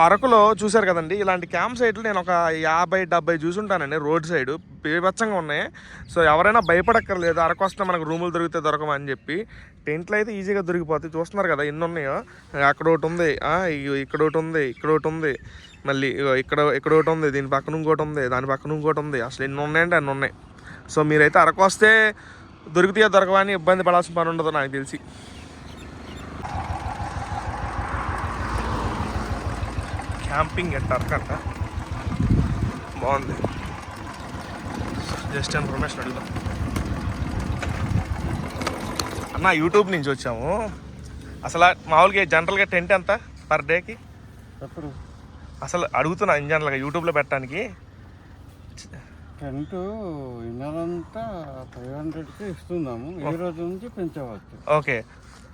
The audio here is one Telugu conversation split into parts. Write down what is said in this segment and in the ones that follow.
అరకులో చూశారు కదండి, ఇలాంటి క్యాంప్ సైట్లు నేను ఒక 50-70 చూసుంటానండి రోడ్ సైడ్, బీభత్సంగా ఉన్నాయి. సో ఎవరైనా భయపడక్కర్లేదు, అరకు వస్తే మనకు రూములు దొరికితే దొరకమని చెప్పి. టెంట్లు అయితే ఈజీగా దొరికిపోతాయి. చూస్తున్నారు కదా ఎన్ని ఉన్నాయో. అక్కడ ఒకటి ఉంది, ఇక్కడ ఒకటి ఉంది, ఇక్కడ ఒకటి ఉంది, మళ్ళీ ఇక్కడ ఒకటి ఉంది, దీని పక్కన ఇంకోటి ఉంది, దాని పక్కన ఇంకోటి ఉంది. అసలు ఎన్ని ఉన్నాయంటే అన్ని ఉన్నాయి. సో మీరైతే అరకు వస్తే దొరికితే దొరకవా అని ఇబ్బంది పడాల్సిన పని ఉండదు నాకు తెలిసి. క్యాంపింగ్ ఎట్ అరకంట బాగుంది. జస్ట్ ఇన్ఫర్మేషన్ అడుగుదాం అన్న. యూట్యూబ్ నుంచి వచ్చాము. అసలు మామూలుగా జనరల్గా టెంట్ ఎంత పర్ డేకి? అసలు అడుగుతున్నా ఇన్ జనరల్గా యూట్యూబ్లో పెట్టడానికి. టెంట్ ఇన్నరంతా 500కి ఇస్తున్నాము. ఈ రోజు నుంచి పెంచవచ్చు. ఓకే,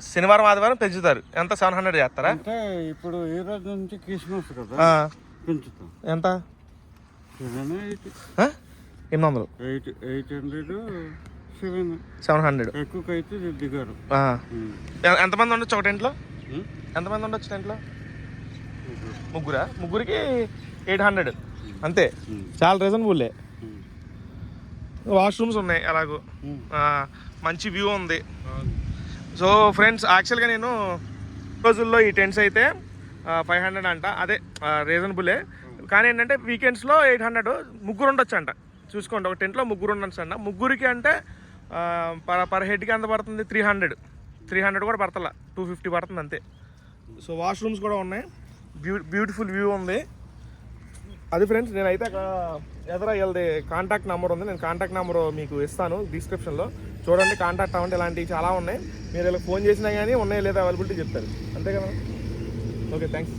శనివారం ఆదివారం పెంచుతారు. ఎంత 700 చేస్తారా? అంటే ఇప్పుడు ఈ రోజు నుంచి క్రిస్మస్ కదా, పెంచుతాం. ఎంత? 800 700 ఎక్కువైతే దిగారు. ఎంతమంది ఉండొచ్చు ఒక టెంట్లో? ఎంతమంది ఉండొచ్చు టెంట్లో? ముగ్గురికి 800 అంతే. చాలా రీజనబుల్లే. వాష్రూమ్స్ ఉన్నాయి ఎలాగో, మంచి వ్యూ ఉంది. సో ఫ్రెండ్స్, యాక్చువల్గా నేను రోజుల్లో ఈ టెంట్స్ అయితే 500 అంట, అదే రీజనబులే. కానీ ఏంటంటే వీకెండ్స్లో 800. ముగ్గురు ఉండొచ్చు అంట. చూసుకోండి, ఒక టెంట్లో ముగ్గురు ఉండొచ్చు అంట. ముగ్గురికి అంటే పర్ హెడ్కి ఎంత పడుతుంది? 300 కూడా పడతలా, 250 పడుతుంది అంతే. సో వాష్రూమ్స్ కూడా ఉన్నాయి, బ్యూటిఫుల్ వ్యూ ఉంది. అది ఫ్రెండ్స్, నేనైతే అక్కడ ఎదురా వీళ్ళది కాంటాక్ట్ నెంబర్ ఉంది, నేను కాంటాక్ట్ నెంబర్ మీకు ఇస్తాను డిస్క్రిప్షన్లో. చూడండి, కాంటాక్ట్ అవ్వండి. ఇలాంటివి చాలా ఉన్నాయి. మీరు ఇలా ఫోన్ చేసినా కానీ ఉన్నాయో లేదా అవైలబిలిటీ చెప్తారు, అంతే కదా. Okay, thanks.